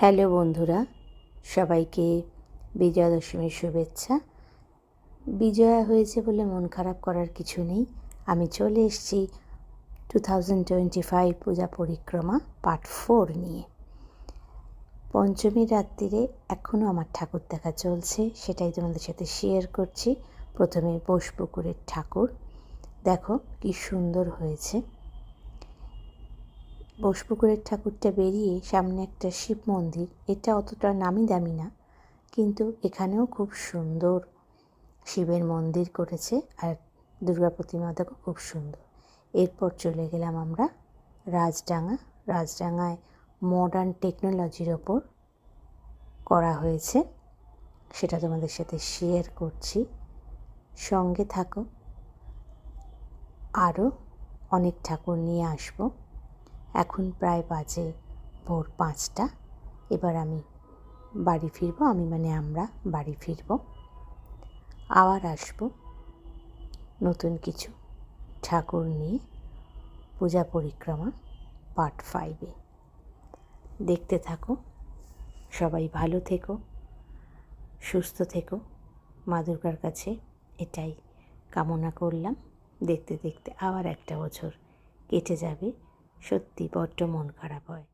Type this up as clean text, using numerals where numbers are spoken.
Hello বন্ধুরা, সবাইকে বিজয়া দশমীর শুভেচ্ছা। বিজয়া হয়েছে বলে মন খারাপ করার কিছু নেই। আমি চলে এসেছি 2025 পূজা পরিক্রমা পার্ট 4 নিয়ে। পঞ্চমীর রাত্রিরে এখনও আমার ঠাকুর দেখা চলছে, সেটাই তোমাদের সাথে শেয়ার করছি। প্রথমে বোসপুকুরের ঠাকুর দেখো কি সুন্দর হয়েছে। বোসপুকুরের ঠাকুরটা বেরিয়ে সামনে একটা শিব মন্দির, এটা অতটা নামি দামি না, কিন্তু এখানেও খুব সুন্দর শিবের মন্দির করেছে, আর দুর্গা প্রতিমা দেখো খুব সুন্দর। এরপর চলে গেলাম আমরা রাজডাঙ্গায় মডার্ন টেকনোলজির ওপর করা হয়েছে, সেটা তোমাদের সাথে শেয়ার করছি, সঙ্গে থাকো। আরও অনেক ঠাকুর নিয়ে আসবো। এখন প্রায় বাজে ভোর 5টা। এবার আমি বাড়ি ফিরবো, আমরা বাড়ি ফিরবো, আবার আসবো নতুন কিছু ঠাকুর নিয়ে পূজা পরিক্রমা পার্ট 5-এ। দেখতে থাকো, সবাই ভালো থেকো, সুস্থ থেকো, মা দুর্গার কাছে এটাই কামনা করলাম। দেখতে দেখতে আবার একটা বছর কেটে যাবে, সত্যি বড্ড মন খারাপ হয়।